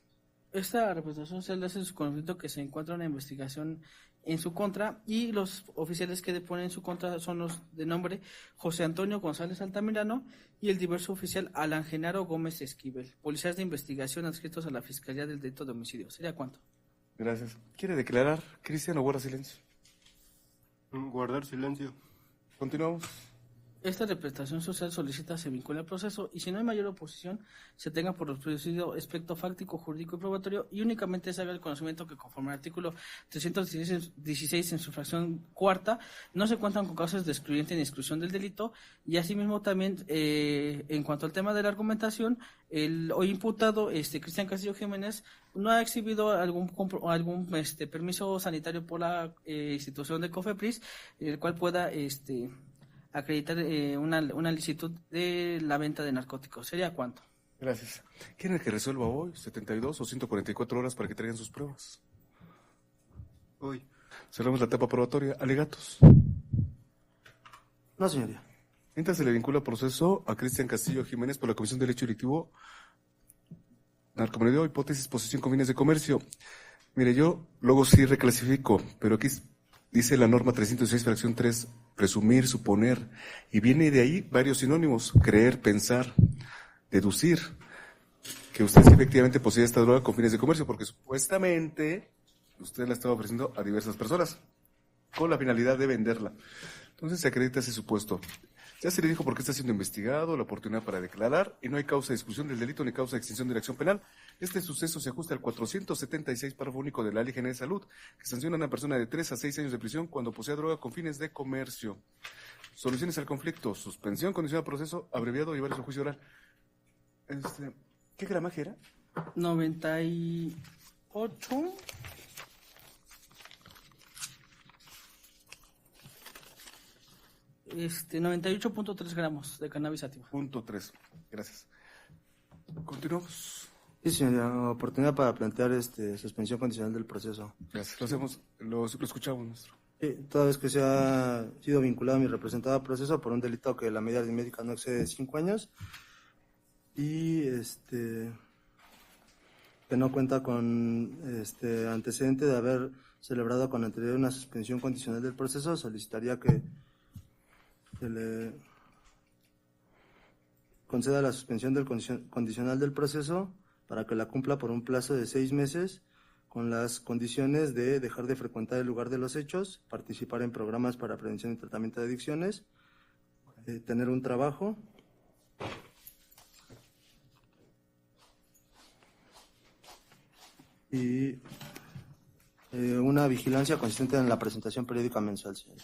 Esta representación social hace su conocimiento que se encuentra una investigación en su contra y los oficiales que deponen en su contra son los de nombre José Antonio González Altamirano y el diverso oficial Alan Genaro Gómez Esquivel, policías de investigación adscritos a la Fiscalía del Delito de Homicidio. ¿Sería cuánto? Gracias. ¿Quiere declarar, Cristian, o guarda silencio? Guardar silencio. Continuamos. Esta representación social solicita se vincule al proceso y si no hay mayor oposición, se tenga por reproducido aspecto fáctico, jurídico y probatorio y únicamente se haga el conocimiento que conforme al artículo 316 en su fracción cuarta, no se cuentan con causas de excluyente ni exclusión del delito y asimismo también en cuanto al tema de la argumentación, el hoy imputado Cristian Castillo Jiménez no ha exhibido algún permiso sanitario por la institución de COFEPRIS, el cual pueda acreditar una licitud de la venta de narcóticos. ¿Sería cuánto? Gracias. ¿Quieren que resuelva hoy 72 o 144 horas para que traigan sus pruebas? Hoy. Cerramos la etapa probatoria. ¿Alegatos? No, señoría. Mientras se le vincula proceso a Cristian Castillo Jiménez por la Comisión de Derecho Delictivo, narcomenudeo, hipótesis, posesión con fines de comercio. Mire, yo luego sí reclasifico, pero aquí dice la norma 306, fracción 3, presumir, suponer, y viene de ahí varios sinónimos, creer, pensar, deducir, que usted sí efectivamente posee esta droga con fines de comercio, porque supuestamente usted la estaba ofreciendo a diversas personas, con la finalidad de venderla. Entonces se acredita ese supuesto. Ya se le dijo por qué está siendo investigado, la oportunidad para declarar, y no hay causa de exclusión del delito ni causa de extinción de la acción penal. Este suceso se ajusta al 476, párrafo único de la Ley General de Salud, que sanciona a una persona de 3 a 6 años de prisión cuando posea droga con fines de comercio. Soluciones al conflicto, suspensión condicional al proceso, abreviado, llevar a su juicio oral. ¿Qué gramaje era? 98. 98.3 gramos de cannabis sativa. Punto 3. Gracias. Continuamos. Sí, señoría, oportunidad para plantear suspensión condicional del proceso. Gracias. Lo escuchamos, maestro. Toda vez que se ha sido vinculado a mi representado a proceso por un delito que la medida aritmética no excede de 5 años y que no cuenta con antecedente de haber celebrado con anterioridad una suspensión condicional del proceso, solicitaría que se le conceda la suspensión del condicional del proceso para que la cumpla por un plazo de 6 meses con las condiciones de dejar de frecuentar el lugar de los hechos, participar en programas para prevención y tratamiento de adicciones, tener un trabajo y una vigilancia consistente en la presentación periódica mensual, señor.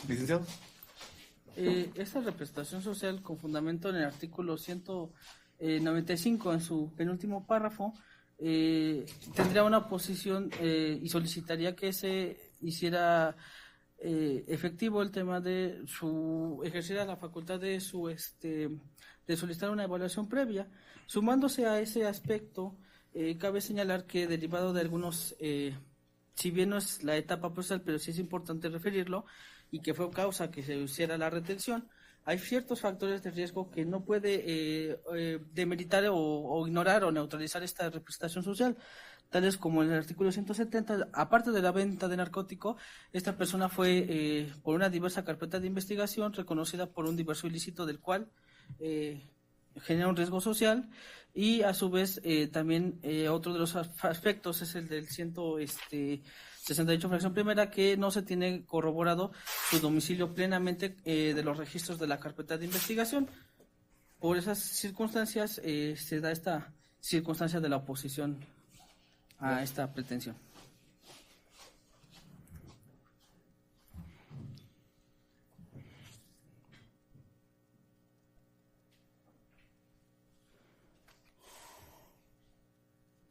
Licenciado. Esta representación social con fundamento en el artículo 195 en su penúltimo párrafo tendría una posición y solicitaría que se hiciera efectivo el tema de su ejercer la facultad de solicitar una evaluación previa. Sumándose a ese aspecto, cabe señalar que derivado de algunos, si bien no es la etapa procesal, pero sí es importante referirlo, y que fue causa que se hiciera la retención, hay ciertos factores de riesgo que no puede demeritar o ignorar o neutralizar esta representación social, tales como el artículo 170, aparte de la venta de narcótico, esta persona fue por una diversa carpeta de investigación reconocida por un diverso ilícito del cual genera un riesgo social, y a su vez también otro de los aspectos es el del 168 fracción primera, que no se tiene corroborado su domicilio plenamente de los registros de la carpeta de investigación. Por esas circunstancias se da esta circunstancia de la oposición a esta pretensión.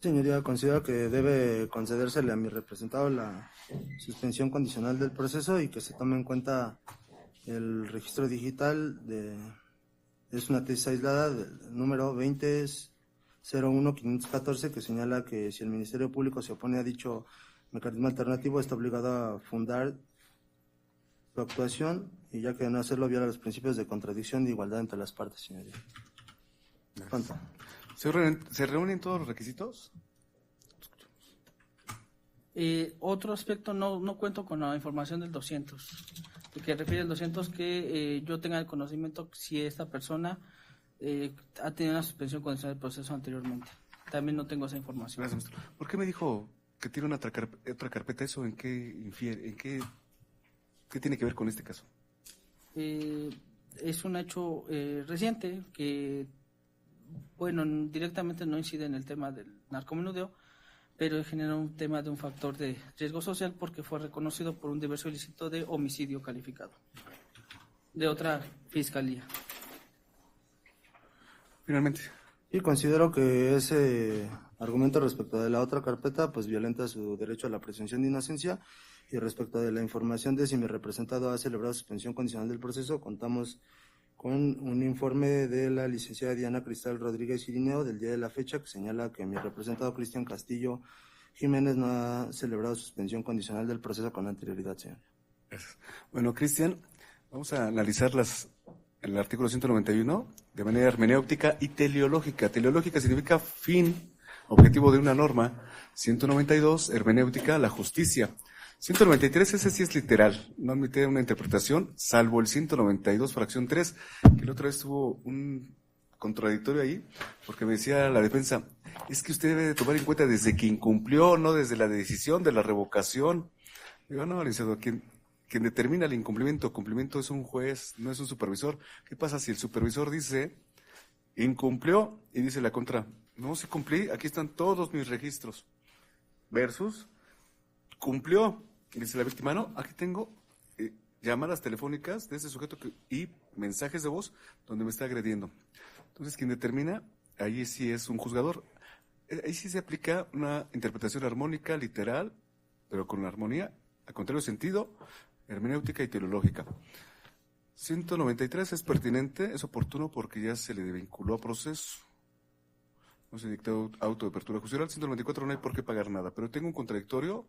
Señoría, considero que debe concedérsele a mi representado la suspensión condicional del proceso y que se tome en cuenta el registro digital es una tesis aislada del número 20-01-514 que señala que si el Ministerio Público se opone a dicho mecanismo alternativo está obligado a fundar su actuación y ya que de no hacerlo viola los principios de contradicción y igualdad entre las partes, señoría. ¿Cuánto? ¿Se reúnen todos los requisitos? Otro aspecto, no cuento con la información del 200, que refiere al 200 que yo tenga el conocimiento si esta persona ha tenido una suspensión condicional del proceso anteriormente. También no tengo esa información. Gracias, maestro. ¿Por qué me dijo que tiene una otra carpeta? ¿Eso en qué infiere? ¿Qué tiene que ver con este caso? Es un hecho reciente que, bueno, directamente no incide en el tema del narcomenudeo, pero genera un tema de un factor de riesgo social porque fue reconocido por un diverso ilícito de homicidio calificado de otra fiscalía. Finalmente. Y considero que ese argumento respecto de la otra carpeta pues violenta su derecho a la presunción de inocencia, y respecto de la información de si mi representado ha celebrado suspensión condicional del proceso, contamos con un informe de la licenciada Diana Cristal Rodríguez Irineo del día de la fecha que señala que mi representado Cristian Castillo Jiménez no ha celebrado suspensión condicional del proceso con anterioridad, señor. Gracias. Bueno, Cristian, vamos a analizar el artículo 191 de manera hermenéutica y teleológica. Teleológica significa fin, objetivo de una norma. 192, hermenéutica, la justicia. 193, ese sí es literal, no admite una interpretación, salvo el 192, fracción 3, que la otra vez tuvo un contradictorio ahí, porque me decía la defensa, es que usted debe de tomar en cuenta desde que incumplió, no desde la decisión de la revocación. Digo, no, licenciado, quien determina el cumplimiento es un juez, no es un supervisor. ¿Qué pasa si el supervisor dice, incumplió, y dice la contra, no, sí cumplí, aquí están todos mis registros, versus, cumplió, y dice la víctima, no, aquí tengo llamadas telefónicas de ese sujeto y mensajes de voz donde me está agrediendo. Entonces, quien determina, ahí sí es un juzgador. Ahí sí se aplica una interpretación armónica, literal, pero con la armonía, a contrario sentido, hermenéutica y teleológica. 193 es pertinente, es oportuno porque ya se le vinculó a proceso. No se dictó auto de apertura judicial. 194 no hay por qué pagar nada, pero tengo un contradictorio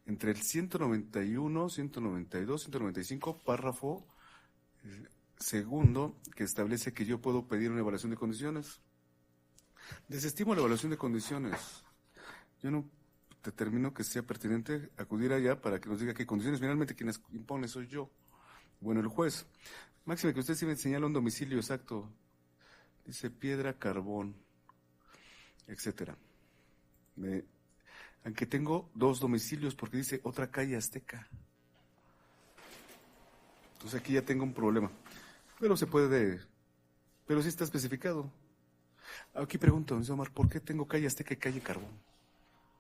entre el 191, 192, 195, párrafo segundo, que establece que yo puedo pedir una evaluación de condiciones. Desestimo la evaluación de condiciones. Yo no determino que sea pertinente acudir allá para que nos diga qué condiciones. Finalmente, quien las impone soy yo. Bueno, el juez. Máxime que usted sí me señala un domicilio exacto. Dice piedra, carbón, etcétera. Aunque tengo 2 domicilios porque dice otra calle azteca. Entonces aquí ya tengo un problema. Pero pero sí está especificado. Aquí pregunto, don Omar, ¿por qué tengo calle azteca y calle carbón?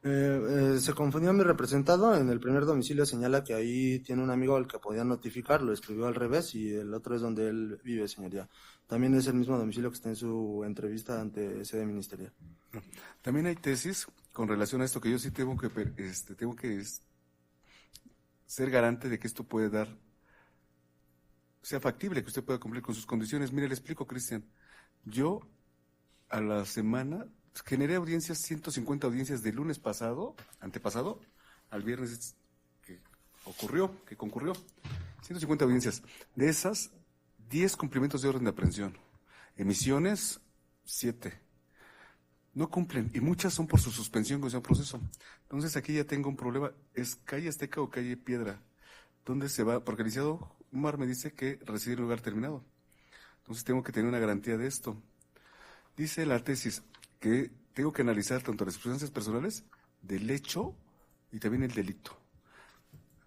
Se confundió mi representado. En el primer domicilio señala que ahí tiene un amigo al que podía notificar, lo escribió al revés, y el otro es donde él vive, señoría. También es el mismo domicilio que está en su entrevista ante sede ministerial. También hay tesis con relación a esto que yo sí tengo que ser garante de que esto sea factible, que usted pueda cumplir con sus condiciones. Mire, le explico, Cristian. Yo a la semana generé audiencias, 150 audiencias del lunes antepasado, al viernes que concurrió, 150 audiencias. De esas, 10 cumplimientos de orden de aprehensión. Emisiones, 7. No cumplen, y muchas son por su suspensión con ese proceso. Entonces aquí ya tengo un problema, ¿es calle Azteca o calle Piedra? ¿Dónde se va? Porque el licenciado Omar me dice que reside en un lugar terminado. Entonces tengo que tener una garantía de esto. Dice la tesis que tengo que analizar tanto las circunstancias personales del hecho y también el delito.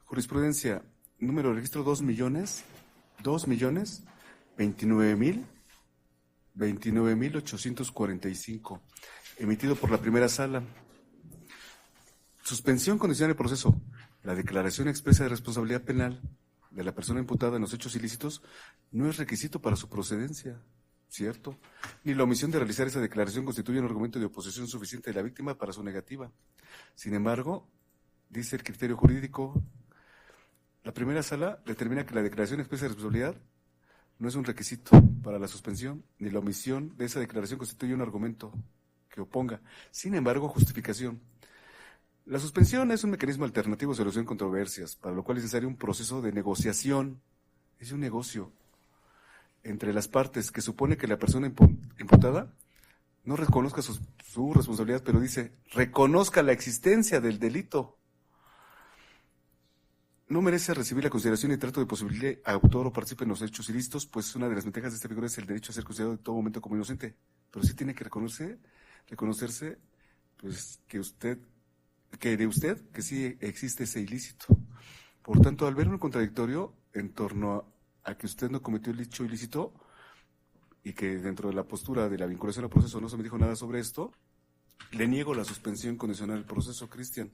Jurisprudencia, número de registro 2.029.845, emitido por la primera sala. Suspensión condicional del proceso. La declaración expresa de responsabilidad penal de la persona imputada en los hechos ilícitos no es requisito para su procedencia, ¿cierto? Ni la omisión de realizar esa declaración constituye un argumento de oposición suficiente de la víctima para su negativa. Sin embargo, dice el criterio jurídico, la primera sala determina que la declaración expresa de responsabilidad no es un requisito para la suspensión, ni la omisión de esa declaración constituye un argumento que oponga. Sin embargo, justificación. La suspensión es un mecanismo alternativo de solución de controversias, para lo cual es necesario un proceso de negociación. Es un negocio entre las partes que supone que la persona imputada no reconozca su responsabilidad, pero dice, reconozca la existencia del delito. No merece recibir la consideración y trato de posible autor o participe en los hechos ilícitos, pues una de las ventajas de esta figura es el derecho a ser considerado en todo momento como inocente. Pero sí tiene que reconocerse, pues, que sí existe ese ilícito. Por tanto, al ver un contradictorio en torno a que usted no cometió el hecho ilícito y que dentro de la postura de la vinculación al proceso no se me dijo nada sobre esto, le niego la suspensión condicional del proceso, Cristian.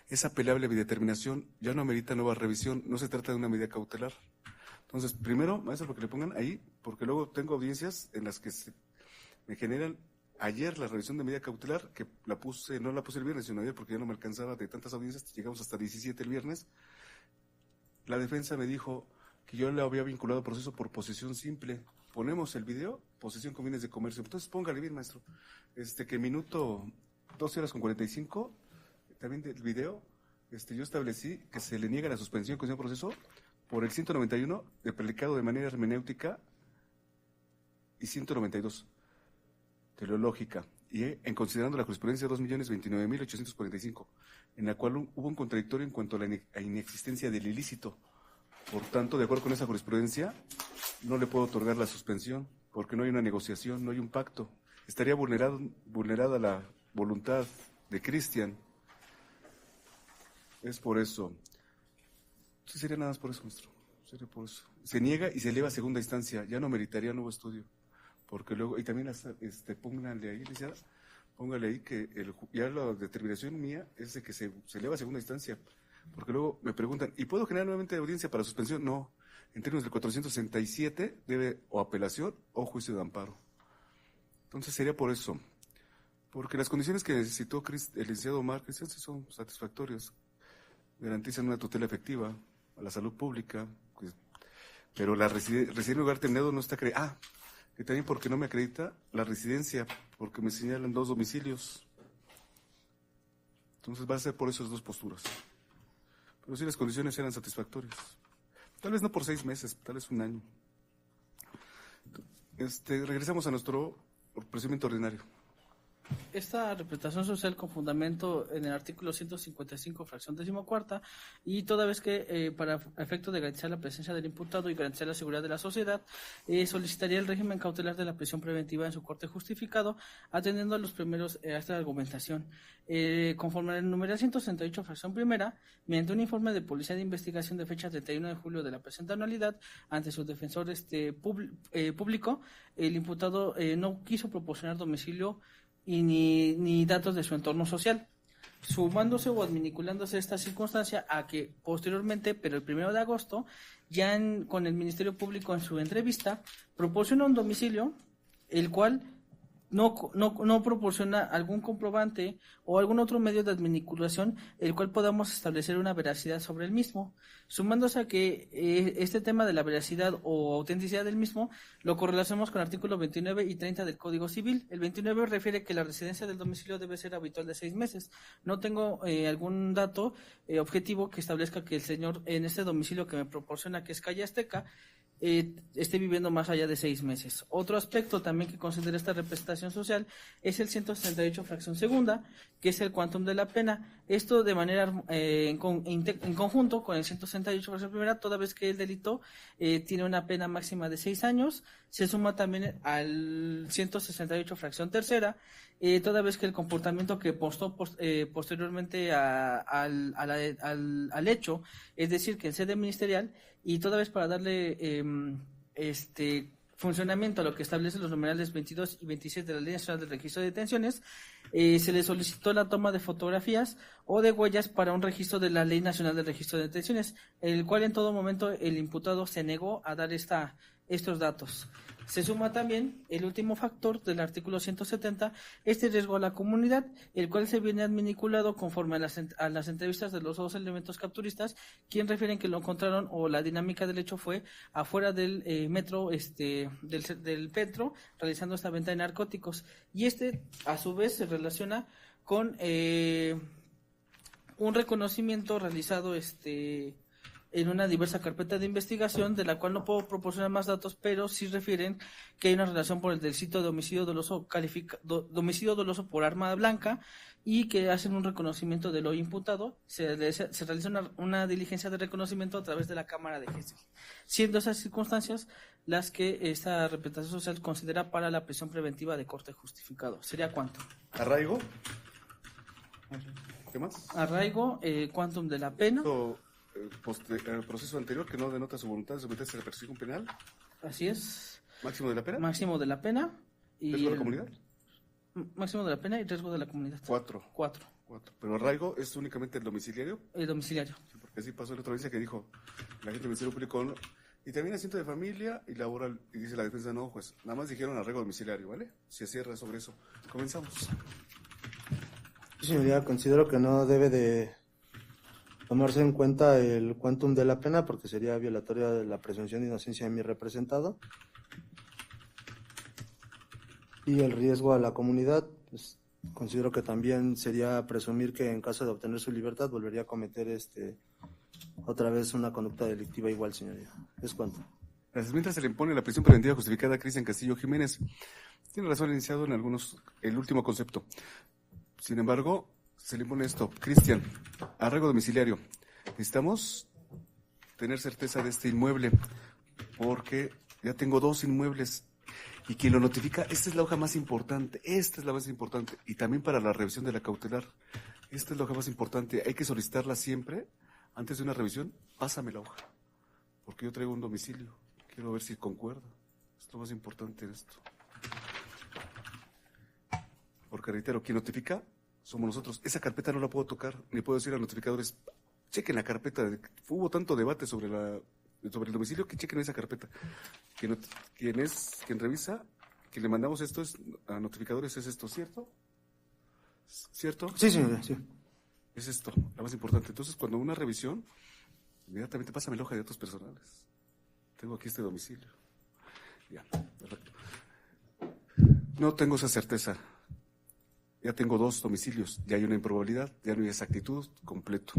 Es apelable mi determinación, ya no amerita nueva revisión, no se trata de una medida cautelar. Entonces, primero, maestro, porque le pongan ahí, porque luego tengo audiencias en las que me generan. Ayer la revisión de medida cautelar, que no la puse el viernes, sino ayer porque ya no me alcanzaba de tantas audiencias, llegamos hasta 17 el viernes. La defensa me dijo que yo le había vinculado al proceso por posesión simple. Ponemos el video, posesión con bienes de comercio. Entonces póngale bien, maestro, que minuto 12 horas con 45, también del video, yo establecí que se le niega la suspensión con ese proceso por el 191, de predicado de manera hermenéutica, y 192. Teleológica, y en considerando la jurisprudencia 2.029.845, en la cual hubo un contradictorio en cuanto a la inexistencia del ilícito. Por tanto, de acuerdo con esa jurisprudencia, no le puedo otorgar la suspensión, porque no hay una negociación, no hay un pacto. Estaría vulnerada la voluntad de Cristian. Es por eso. Sí, sería nada más por eso, maestro. Sería por eso. Se niega y se eleva a segunda instancia, ya no meritaría nuevo estudio. Porque luego, y también póngale ahí, licenciada, póngale ahí que ya la determinación mía es de que se eleva a segunda instancia. Porque luego me preguntan, ¿y puedo generar nuevamente audiencia para suspensión? No. En términos del 467 debe o apelación o juicio de amparo. Entonces sería por eso. Porque las condiciones que citó el licenciado Omar Cristian sí son satisfactorias. Garantizan una tutela efectiva a la salud pública, pero la residencia en lugar terminado no está acreditada. Que también porque no me acredita la residencia, porque me señalan 2 domicilios. Entonces va a ser por esas 2 posturas. Pero si las condiciones eran satisfactorias. Tal vez no por 6 meses, tal vez 1 año. Regresamos a nuestro procedimiento ordinario. Esta representación social con fundamento en el artículo 155, fracción 14ª, y toda vez que para efecto de garantizar la presencia del imputado y garantizar la seguridad de la sociedad, solicitaría el régimen cautelar de la prisión preventiva en su corte justificado, atendiendo a los primeros a esta argumentación. Conforme al numeral 168, fracción primera, mediante un informe de Policía de Investigación de fecha 31 de julio de la presente anualidad, ante su defensor público, el imputado no quiso proporcionar domicilio y ni datos de su entorno social, sumándose o adminiculándose esta circunstancia a que posteriormente, pero el 1 de agosto, ya con el Ministerio Público en su entrevista, proporciona un domicilio, el cual no proporciona algún comprobante o algún otro medio de adminiculación, el cual podamos establecer una veracidad sobre el mismo, sumándose a que este tema de la veracidad o autenticidad del mismo lo correlacionamos con el artículo 29 y 30 del Código Civil. El 29 refiere que la residencia del domicilio debe ser habitual de 6 meses. No tengo algún dato objetivo que establezca que el señor en este domicilio que me proporciona, que es Calle Azteca, esté viviendo más allá de 6 meses. Otro aspecto también que considera esta representación social es el 168, fracción segunda, que es el quantum de la pena. Esto de manera en conjunto con el 168, fracción primera, toda vez que el delito tiene una pena máxima de 6 años, se suma también al 168, fracción tercera, toda vez que el comportamiento que postó posteriormente al hecho, es decir, que en sede ministerial, y toda vez para darle funcionamiento a lo que establece los numerales 22 y 27 de la Ley Nacional del Registro de Detenciones, se le solicitó la toma de fotografías o de huellas para un registro de la Ley Nacional del Registro de Detenciones, el cual en todo momento el imputado se negó a dar estos datos. Se suma también el último factor del artículo 170, este riesgo a la comunidad, el cual se viene adminiculado conforme a las entrevistas de los 2 elementos capturistas, quien refieren que lo encontraron o la dinámica del hecho fue afuera del metro, del Petro, realizando esta venta de narcóticos. Y a su vez, se relaciona con un reconocimiento realizado en una diversa carpeta de investigación, de la cual no puedo proporcionar más datos, pero sí refieren que hay una relación por el delito de homicidio doloso, homicidio doloso por arma blanca, y que hacen un reconocimiento de lo imputado. Se realiza una diligencia de reconocimiento a través de la Cámara de Gesell, siendo esas circunstancias las que esta representación social considera para la prisión preventiva de corte justificado. ¿Sería cuánto? Arraigo. ¿Qué más? Arraigo, quantum de la pena. El proceso anterior que no denota su voluntad de someterse a la persecución penal. Así es. Máximo de la pena. Máximo de la pena. Y ¿Riesgo de la comunidad? Máximo de la pena y riesgo de la comunidad. 4. Pero arraigo es únicamente el domiciliario. El domiciliario. Sí, porque así pasó la otra vez que dijo la gente del Ministerio Público, ¿no? Y también asiento de familia y laboral. Y dice la defensa, no, pues nada más dijeron arraigo domiciliario, ¿vale? Se cierra sobre eso. Comenzamos. Sí, señoría, considero que no debe de tomarse en cuenta el quantum de la pena porque sería violatoria de la presunción de inocencia de mi representado. Y el riesgo a la comunidad, pues, considero que también sería presumir que en caso de obtener su libertad volvería a cometer otra vez una conducta delictiva igual, señoría. Es cuanto. Mientras se le impone la prisión preventiva justificada a Cristian Castillo Jiménez. Tiene razón el iniciado en el último concepto. Sin embargo, se le impone esto. Cristian, arraigo domiciliario. Necesitamos tener certeza de este inmueble, porque ya tengo 2 inmuebles. Y quien lo notifica, esta es la hoja más importante, y también para la revisión de la cautelar, esta es la hoja más importante, hay que solicitarla siempre, antes de una revisión, pásame la hoja, porque yo traigo un domicilio, quiero ver si concuerda, es lo más importante de esto. Porque reitero, quien notifica, somos nosotros, esa carpeta no la puedo tocar, ni puedo decir a notificadores, chequen la carpeta, hubo tanto debate sobre el domicilio que chequen esa carpeta. Quien revisa, quien le mandamos esto a notificadores es esto, ¿cierto? ¿Cierto? Sí, señoría, sí. Es esto, la más importante. Entonces, cuando una revisión, inmediatamente pásame la hoja de datos personales. tengo aquí este domicilio. Ya, perfecto. No tengo esa certeza. Ya tengo 2 domicilios, ya hay una improbabilidad, ya no hay exactitud completo.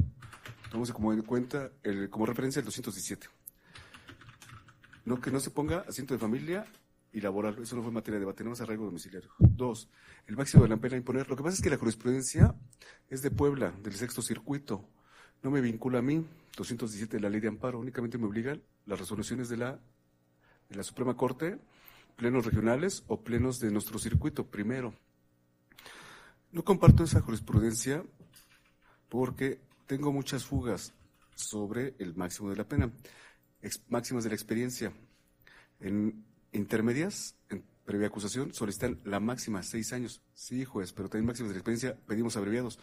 Tomamos como en cuenta, como referencia, el 217. No, que no se ponga asiento de familia y laboral, eso no fue materia de debate, tenemos arraigo domiciliario. 2, el máximo de la pena a imponer. Lo que pasa es que la jurisprudencia es de Puebla, del sexto circuito. No me vincula a mí, 217 de la ley de amparo, únicamente me obligan las resoluciones de la Suprema Corte, plenos regionales o plenos de nuestro circuito, primero. No comparto esa jurisprudencia porque tengo muchas fugas sobre el máximo de la pena, máximas de la experiencia. En intermedias, en previa acusación, solicitan la máxima, 6 años. Sí, juez, pero también máximas de la experiencia pedimos abreviados.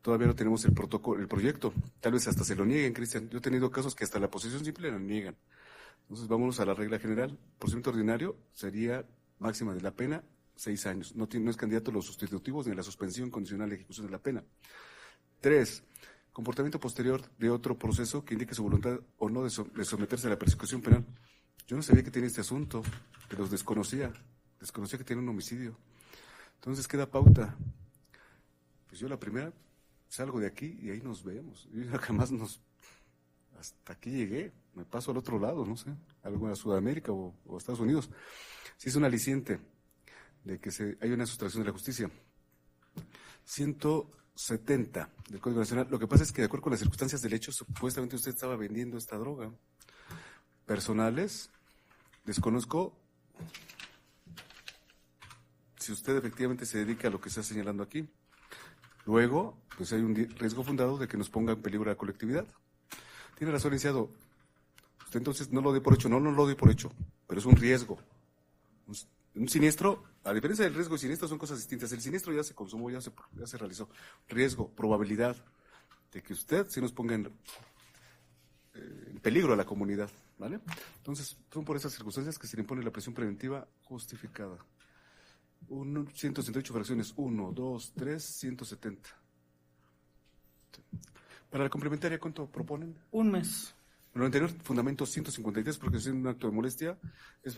Todavía no tenemos el protocolo, el proyecto. Tal vez hasta se lo nieguen, Cristian. Yo he tenido casos que hasta la posesión simple lo niegan. Entonces, vámonos a la regla general. Procedimiento ordinario sería máxima de la pena, 6 años. No es candidato a los sustitutivos ni a la suspensión condicional de ejecución de la pena. 3, comportamiento posterior de otro proceso que indique su voluntad o no de someterse a la persecución penal. Yo no sabía que tiene este asunto, que los desconocía que tiene un homicidio. Entonces queda pauta. Pues yo la primera salgo de aquí y ahí nos vemos. Yo jamás hasta aquí llegué, me paso al otro lado, no sé, algo a Sudamérica o Estados Unidos. Si es un aliciente de que hay una sustracción de la justicia. 170 del Código Nacional. Lo que pasa es que de acuerdo con las circunstancias del hecho, supuestamente usted estaba vendiendo esta droga. Personales, desconozco si usted efectivamente se dedica a lo que está señalando aquí. Luego, pues hay un riesgo fundado de que nos ponga en peligro la colectividad. Tiene razón, licenciado. Usted entonces no lo dé por hecho, no lo dé por hecho, pero es un riesgo. Un siniestro, a diferencia del riesgo y siniestro, son cosas distintas. El siniestro ya se consumó, ya se realizó. Riesgo, probabilidad de que usted se nos ponga en peligro a la comunidad, ¿vale? Entonces, son por esas circunstancias que se le impone la prisión preventiva justificada. 168 fracciones, 1, 2, 3, 170. Para la complementaria, ¿cuánto proponen? 1 mes. Lo anterior, fundamento 153, porque es un acto de molestia, es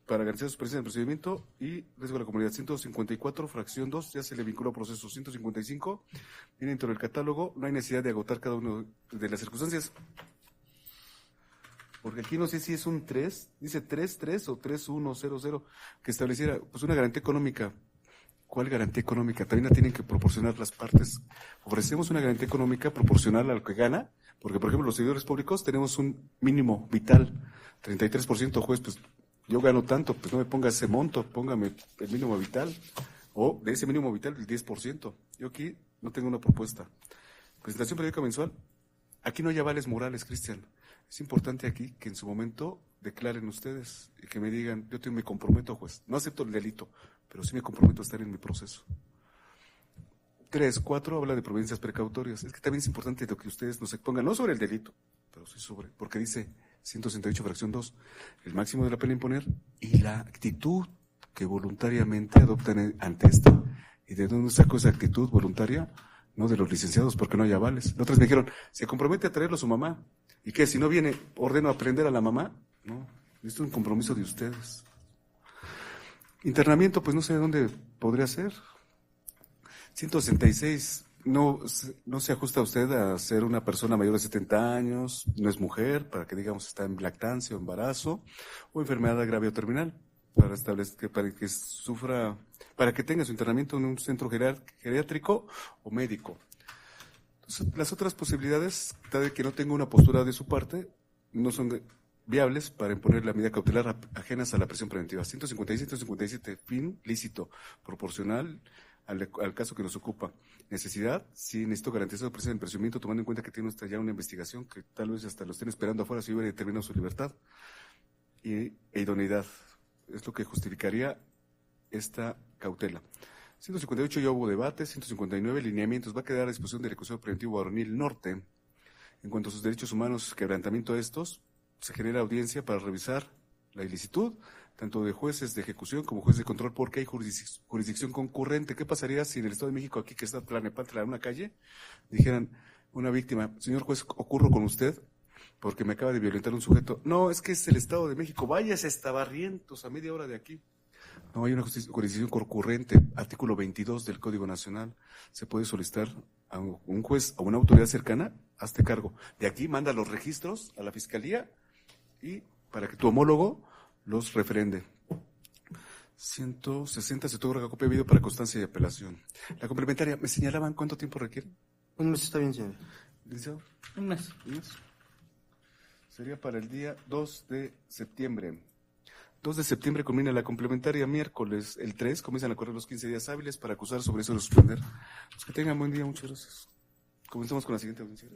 para garantizar su presencia en el procedimiento y riesgo de la comunidad. 154, fracción 2, ya se le vinculó a proceso. 155, viene dentro del catálogo, no hay necesidad de agotar cada una de las circunstancias. Porque aquí no sé si es un 3, dice 3-3 o 3-1-0-0, que estableciera pues una garantía económica. ¿Cuál garantía económica? También la tienen que proporcionar las partes. Ofrecemos una garantía económica proporcional a lo que gana, porque por ejemplo los servidores públicos tenemos un mínimo vital, 33%, juez, pues yo gano tanto, pues no me ponga ese monto, póngame el mínimo vital, o de ese mínimo vital el 10%. Yo aquí no tengo una propuesta. Presentación periódica mensual, aquí no hay avales morales, Cristian. Es importante aquí que en su momento declaren ustedes y que me digan, yo me comprometo, juez, no acepto el delito, pero sí me comprometo a estar en mi proceso. 3, 4, habla de providencias precautorias. Es que también es importante lo que ustedes nos expongan, no sobre el delito, pero sí sobre, porque dice 168, fracción 2, el máximo de la pena a imponer y la actitud que voluntariamente adoptan ante esta. ¿Y de dónde saco esa actitud voluntaria? No de los licenciados, porque no hay avales. Las otras me dijeron, se compromete a traerlo a su mamá. ¿Y qué? Si no viene, ordeno aprender a la mamá. No, esto es un compromiso de ustedes. Internamiento, pues no sé de dónde podría ser. 166, no se ajusta a usted a ser una persona mayor de 70 años, no es mujer, para que digamos está en lactancia o embarazo, o enfermedad grave o terminal, para que sufra, para que tenga su internamiento en un centro geriátrico o médico. Entonces, las otras posibilidades, tal de que no tenga una postura de su parte, no son viables para imponer la medida cautelar ajenas a la prisión preventiva. 156, 157, fin lícito, proporcional al caso que nos ocupa. Necesidad, sí, necesito garantizar la presencia del presumiento, tomando en cuenta que tiene ya una investigación que tal vez hasta lo estén esperando afuera si hubiera determinado su libertad. E idoneidad, es lo que justificaría esta cautela. 158 ya hubo debate. 159 lineamientos, va a quedar a disposición del Recurso Preventivo Varonil Norte. En cuanto a sus derechos humanos, quebrantamiento de estos, se genera audiencia para revisar la ilicitud, tanto de jueces de ejecución como jueces de control, porque hay jurisdicción concurrente. ¿Qué pasaría si en el Estado de México, aquí que está Tlanepantla, en una calle, dijeran una víctima, señor juez, ocurro con usted, porque me acaba de violentar un sujeto. No, es que es el Estado de México. Váyase hasta Barrientos, a media hora de aquí. No, hay una jurisdicción concurrente, artículo 22 del Código Nacional. Se puede solicitar a un juez, a una autoridad cercana, hazte cargo. De aquí manda los registros a la Fiscalía y para que tu homólogo los refrende. 160 se otorga copia de video para constancia y apelación. La complementaria, ¿me señalaban cuánto tiempo requiere? Un mes está bien, señor. ¿Licenciado? Un mes. ¿Un mes? Sería para el día 2 de septiembre. 2 de septiembre culmina la complementaria, miércoles el 3 comienzan a correr los 15 días hábiles para acusar sobre eso de suspender. Pues que tengan buen día, muchas gracias. Comenzamos con la siguiente audiencia.